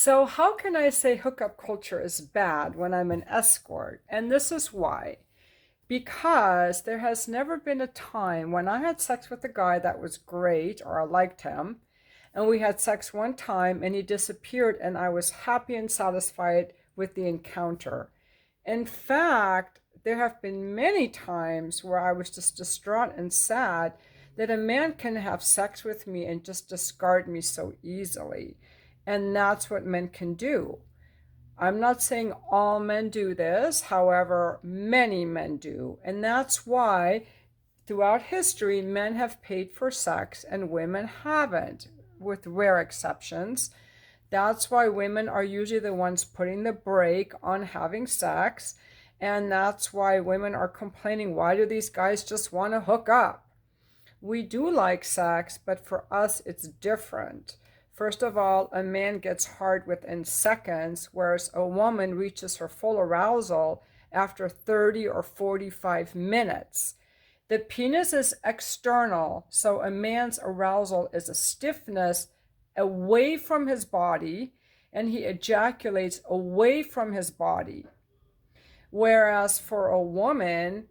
So, how can I say hookup culture is bad when I'm an escort? And this is why. Because there has never been a time when I had sex with a guy that was great or I liked him, and we had sex one time and he disappeared, and I was happy and satisfied with the encounter. In fact, there have been many times where I was just distraught and sad that a man can have sex with me and just discard me so easily. And that's what men can do. I'm not saying all men do this, however, many men do. And that's why throughout history, men have paid for sex and women haven't, with rare exceptions. That's why women are usually the ones putting the brake on having sex. And that's why women are complaining, why do these guys just want to hook up? We do like sex, but for us, it's different. First of all, a man gets hard within seconds, whereas a woman reaches her full arousal after 30 or 45 minutes. The penis is external, so a man's arousal is a stiffness away from his body, and he ejaculates away from his body. Whereas for a woman,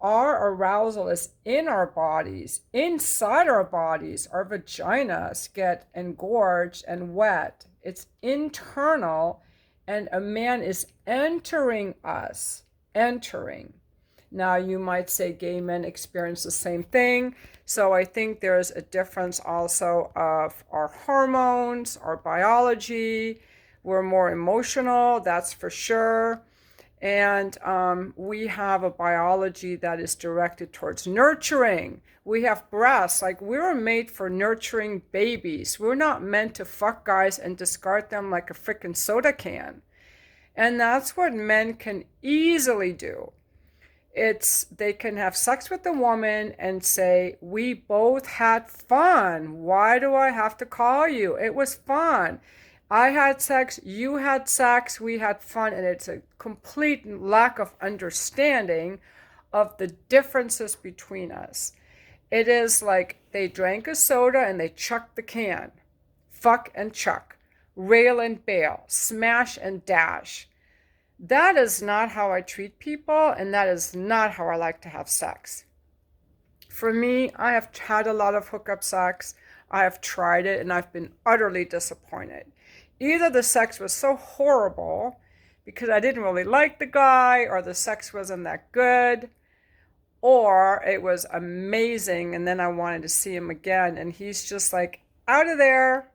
our arousal is in our bodies, inside our bodies. Our vaginas get engorged and wet. It's internal, and a man is entering us, entering. Now, you might say gay men experience the same thing. So I think there's a difference also of our hormones, our biology. We're more emotional, that's for sure. And we have a biology that is directed towards nurturing. We have breasts, like we were made for nurturing babies. We're not meant to fuck guys and discard them like a freaking soda can. And that's what men can easily do. They can have sex with a woman and say, we both had fun. Why do I have to call you? It was fun. I had sex, you had sex, we had fun, and it's a complete lack of understanding of the differences between us. It is like they drank a soda and they chucked the can. Fuck and chuck. Rail and bail. Smash and dash. That is not how I treat people, and that is not how I like to have sex. For me, I have had a lot of hookup sex. I have tried it, and I've been utterly disappointed. Either the sex was so horrible because I didn't really like the guy, or the sex wasn't that good, or it was amazing and then I wanted to see him again and he's just like out of there.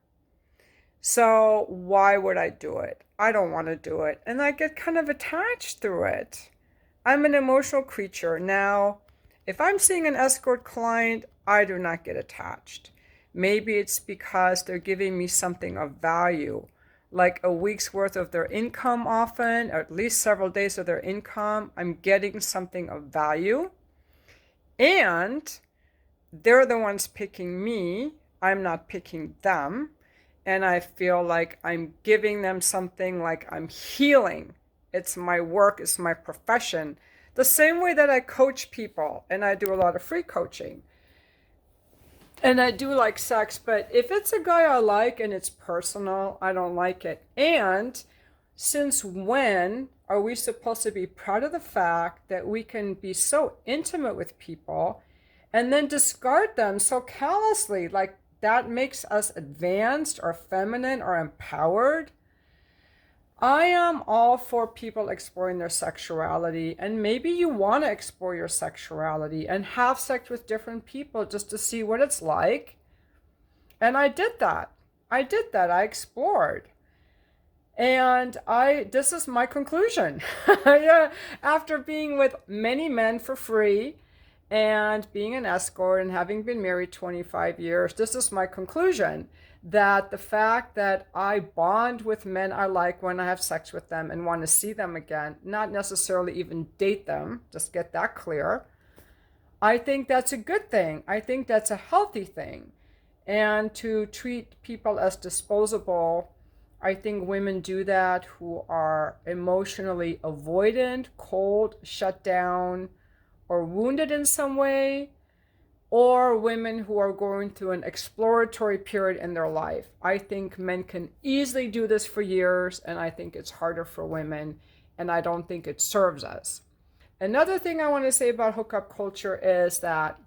So why would I do it? I don't want to do it. And I get kind of attached through it. I'm an emotional creature. Now, if I'm seeing an escort client, I do not get attached. Maybe it's because they're giving me something of value, like a week's worth of their income often, or at least several days of their income. I'm getting something of value. And they're the ones picking me. I'm not picking them. And I feel like I'm giving them something, like I'm healing. It's my work, it's my profession. The same way that I coach people, and I do a lot of free coaching. And I do like sex, but if it's a guy I like and it's personal, I don't like it. And since when are we supposed to be proud of the fact that we can be so intimate with people and then discard them so callously? Like that makes us advanced or feminine or empowered. I am all for people exploring their sexuality, and maybe you want to explore your sexuality and have sex with different people just to see what it's like. And I did that. I explored. And this is my conclusion. Yeah, after being with many men for free and being an escort and having been married 25 years, this is my conclusion, that the fact that I bond with men I like when I have sex with them and want to see them again, not necessarily even date them, just get that clear. I think that's a good thing. I think that's a healthy thing. And to treat people as disposable, I think women do that who are emotionally avoidant, cold, shut down, or wounded in some way, or women who are going through an exploratory period in their life. I think men can easily do this for years, and I think it's harder for women, and I don't think it serves us. Another thing I want to say about hookup culture is that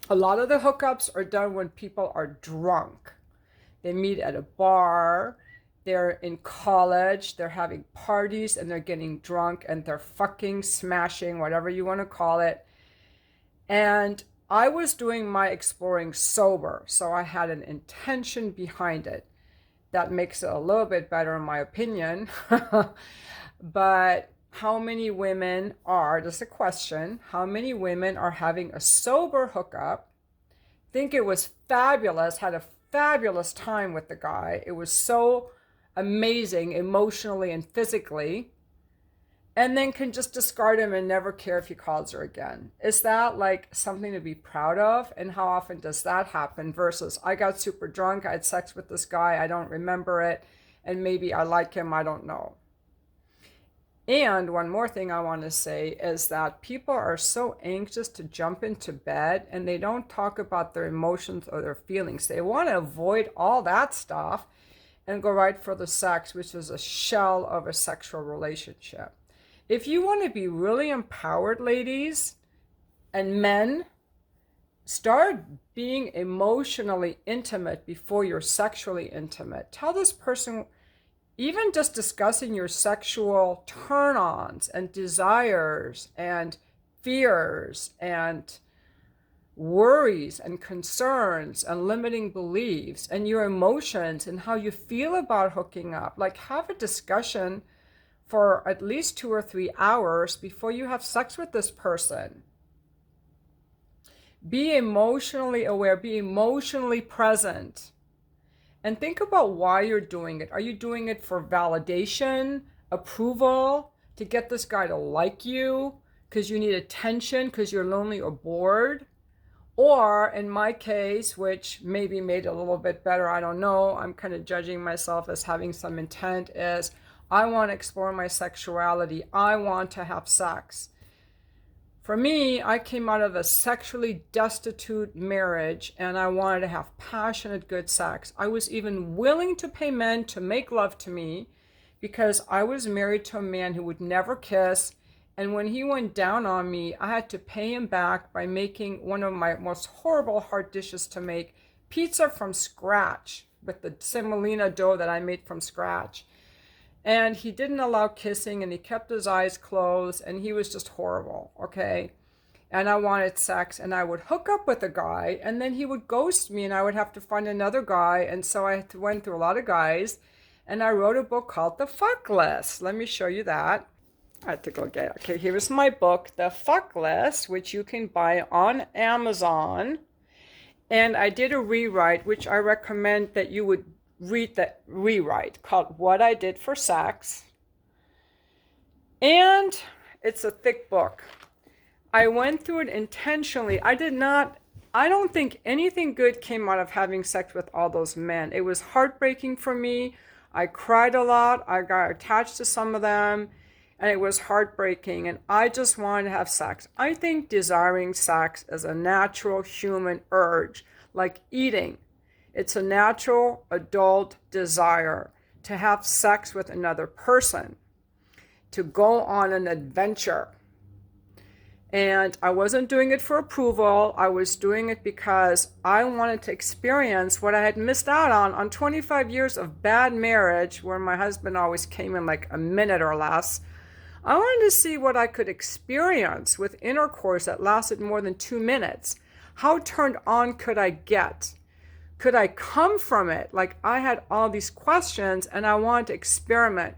a lot of the hookups are done when people are drunk. They meet at a bar, they're in college, they're having parties, and they're getting drunk, and they're fucking smashing, whatever you want to call it. And I was doing my exploring sober, so I had an intention behind it. That makes it a little bit better in my opinion. But how many women are, just a question, how many women are having a sober hookup, think it was fabulous, had a fabulous time with the guy, it was so amazing emotionally and physically, and then can just discard him and never care if he calls her again? Is that like something to be proud of? And how often does that happen versus I got super drunk, I had sex with this guy, I don't remember it, and maybe I like him, I don't know. And one more thing I want to say is that people are so anxious to jump into bed, and they don't talk about their emotions or their feelings. They want to avoid all that stuff and go right for the sex, which is a shell of a sexual relationship. If you want to be really empowered, ladies and men, start being emotionally intimate before you're sexually intimate. Tell this person, even just discussing your sexual turn-ons and desires and fears and worries and concerns and limiting beliefs and your emotions and how you feel about hooking up. Like, have a discussion for at least 2 or 3 hours before you have sex with this person. Be emotionally aware, be emotionally present. And think about why you're doing it. Are you doing it for validation, approval, to get this guy to like you, because you need attention, because you're lonely or bored? Or in my case, which maybe made it a little bit better, I don't know, I'm kind of judging myself as having some intent, is I want to explore my sexuality. I want to have sex. For me, I came out of a sexually destitute marriage, and I wanted to have passionate, good sex. I was even willing to pay men to make love to me because I was married to a man who would never kiss. And when he went down on me, I had to pay him back by making one of my most horrible hard dishes to make, pizza from scratch with the semolina dough that I made from scratch. And he didn't allow kissing, and he kept his eyes closed, and he was just horrible, okay? And I wanted sex, and I would hook up with a guy, and then he would ghost me, and I would have to find another guy. And so I went through a lot of guys, and I wrote a book called The Fuck List. Let me show you that. I had to go get it. Okay, here's my book, The Fuck List, which you can buy on Amazon. And I did a rewrite, which I recommend that you would read the rewrite, called What I Did for Sex. And it's a thick book. I went through it intentionally. I don't think anything good came out of having sex with all those men. It was heartbreaking for me. I cried a lot. I got attached to some of them, and it was heartbreaking. And I just wanted to have sex. I think desiring sex is a natural human urge, like eating. It's a natural adult desire to have sex with another person, to go on an adventure. And I wasn't doing it for approval. I was doing it because I wanted to experience what I had missed out on 25 years of bad marriage, where my husband always came in like a minute or less. I wanted to see what I could experience with intercourse that lasted more than 2 minutes. How turned on could I get? Could I come from it? Like, I had all these questions, and I wanted to experiment.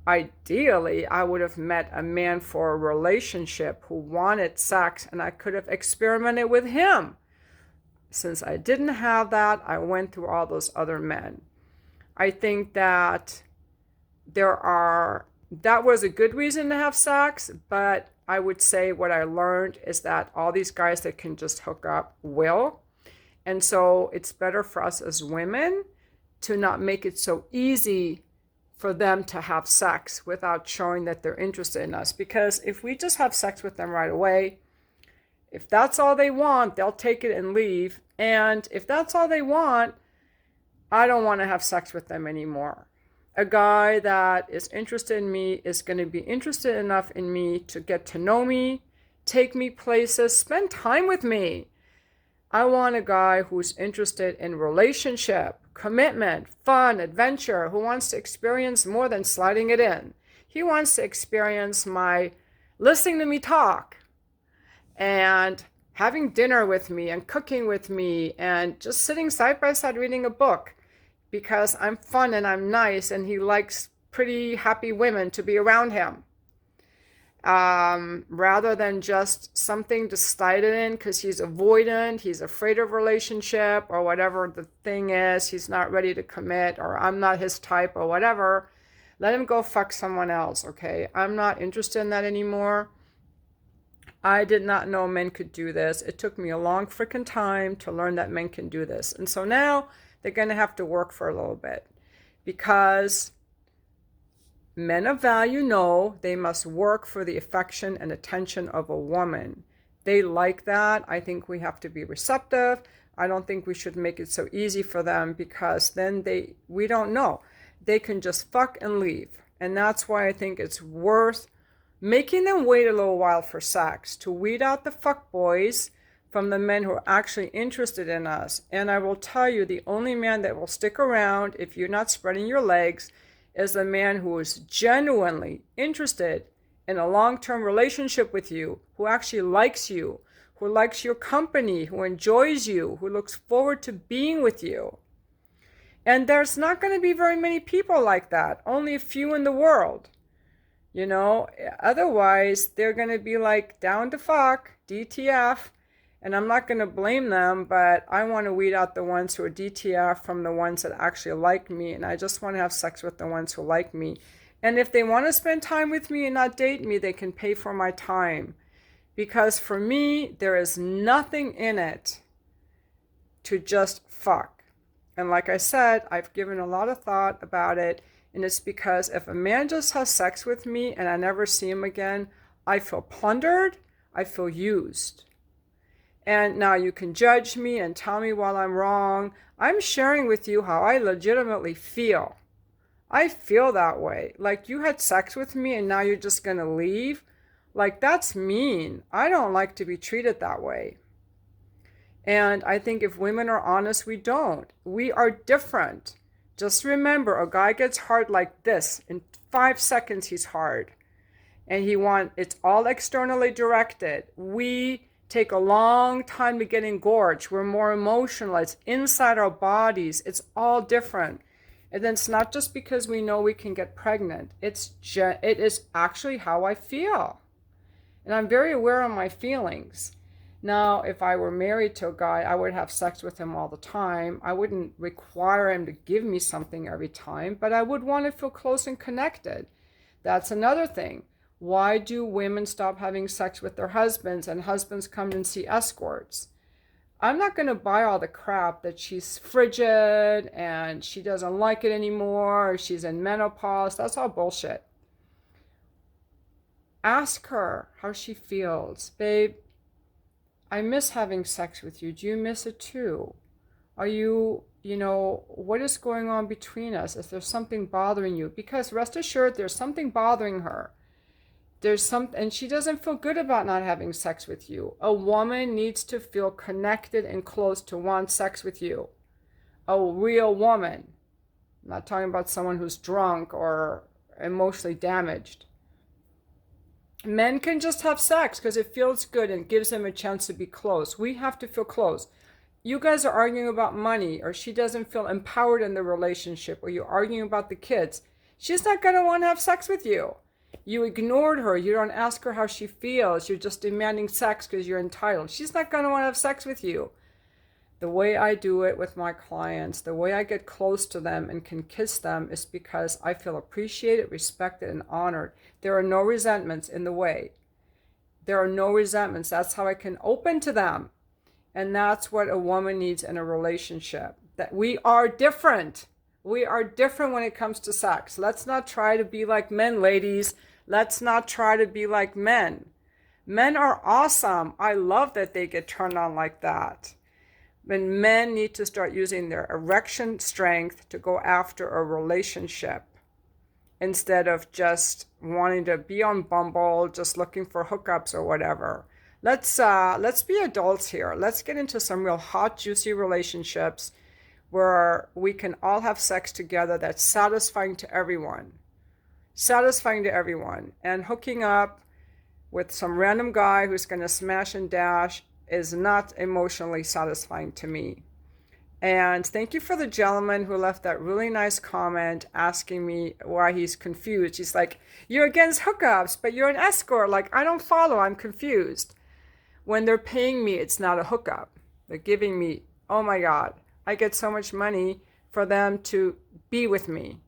Ideally, I would have met a man for a relationship who wanted sex, and I could have experimented with him. Since I didn't have that, I went through all those other men. I think that that was a good reason to have sex, but I would say what I learned is that all these guys that can just hook up will. And so it's better for us as women to not make it so easy for them to have sex without showing that they're interested in us. Because if we just have sex with them right away, If that's all they want, they'll take it and leave. And if that's all they want, I don't want to have sex with them anymore. A guy that is interested in me is going to be interested enough in me to get to know me, take me places, spend time with me. I want a guy who's interested in relationship, commitment, fun, adventure, who wants to experience more than sliding it in. He wants to experience my listening to me talk and having dinner with me and cooking with me and just sitting side by side reading a book because I'm fun and I'm nice and he likes pretty happy women to be around him. Rather than just something to slide it in because he's avoidant, he's afraid of relationship or whatever the thing is, he's not ready to commit or I'm not his type or whatever, let him go fuck someone else, okay? I'm not interested in that anymore. I did not know men could do this. It took me a long freaking time to learn that men can do this. And so now they're going to have to work for a little bit because men of value know they must work for the affection and attention of a woman. They like that. I think we have to be receptive. I don't think we should make it so easy for them because then we don't know. They can just fuck and leave. And that's why I think it's worth making them wait a little while for sex to weed out the fuck boys from the men who are actually interested in us. And I will tell you, the only man that will stick around if you're not spreading your legs is a man who is genuinely interested in a long-term relationship with you, who actually likes you, who likes your company, who enjoys you, who looks forward to being with you. And there's not going to be very many people like that, only a few in the world. You know, otherwise they're going to be like down to fuck, DTF, and I'm not going to blame them, but I want to weed out the ones who are DTF from the ones that actually like me, and I just want to have sex with the ones who like me. And if they want to spend time with me and not date me, they can pay for my time. Because for me, there is nothing in it to just fuck. And like I said, I've given a lot of thought about it, and it's because if a man just has sex with me and I never see him again, I feel plundered, I feel used. And now you can judge me and tell me while I'm wrong. I'm sharing with you how I legitimately feel. I feel that way. Like you had sex with me and now you're just going to leave. Like that's mean. I don't like to be treated that way. And I think if women are honest, we don't. We are different. Just remember, a guy gets hard like this. In 5 seconds, he's hard. And it's all externally directed. We take a long time to get engorged. We're more emotional. It's inside our bodies. It's all different. And then it's not just because we know we can get pregnant. It is actually how I feel. And I'm very aware of my feelings. Now, if I were married to a guy, I would have sex with him all the time. I wouldn't require him to give me something every time, but I would want to feel close and connected. That's another thing. Why do women stop having sex with their husbands and husbands come and see escorts? I'm not going to buy all the crap that she's frigid and she doesn't like it anymore or she's in menopause. That's all bullshit. Ask her how she feels. Babe, I miss having sex with you. Do you miss it too? Are you, what is going on between us? Is there something bothering you? Because rest assured, there's something bothering her. And she doesn't feel good about not having sex with you. A woman needs to feel connected and close to want sex with you. A real woman. I'm not talking about someone who's drunk or emotionally damaged. Men can just have sex because it feels good and gives them a chance to be close. We have to feel close. You guys are arguing about money, or she doesn't feel empowered in the relationship, or you're arguing about the kids. She's not going to want to have sex with you. You ignored her. You don't ask her how she feels. You're just demanding sex because you're entitled. She's not going to want to have sex with you. The way I do it with my clients, the way I get close to them and can kiss them is because I feel appreciated, respected, and honored. There are no resentments in the way. There are no resentments. That's how I can open to them. And that's what a woman needs in a relationship. That we are different. We are different when it comes to sex. Let's not try to be like men, ladies. Let's not try to be like men. Men are awesome. I love that they get turned on like that. When men need to start using their erection strength to go after a relationship instead of just wanting to be on Bumble, just looking for hookups or whatever. Let's be adults here. Let's get into some real hot, juicy relationships where we can all have sex together that's satisfying to everyone. Satisfying to everyone. And hooking up with some random guy who's going to smash and dash is not emotionally satisfying to me. And thank you for the gentleman who left that really nice comment asking me why he's confused. He's like, you're against hookups, but you're an escort. Like, I don't follow. I'm confused. When they're paying me, it's not a hookup. They're giving me, oh my God, I get so much money for them to be with me.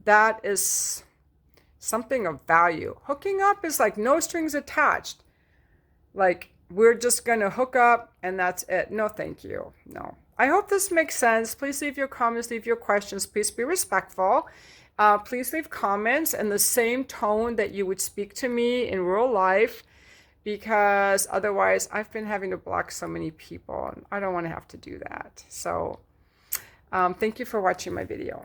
That is something of value. Hooking up is like no strings attached. Like, we're just going to hook up and that's it. No, thank you. No. I hope this makes sense. Please leave your comments, leave your questions. Please be respectful. Please leave comments in the same tone that you would speak to me in real life, because otherwise I've been having to block so many people and I don't want to have to do that. So thank you for watching my video.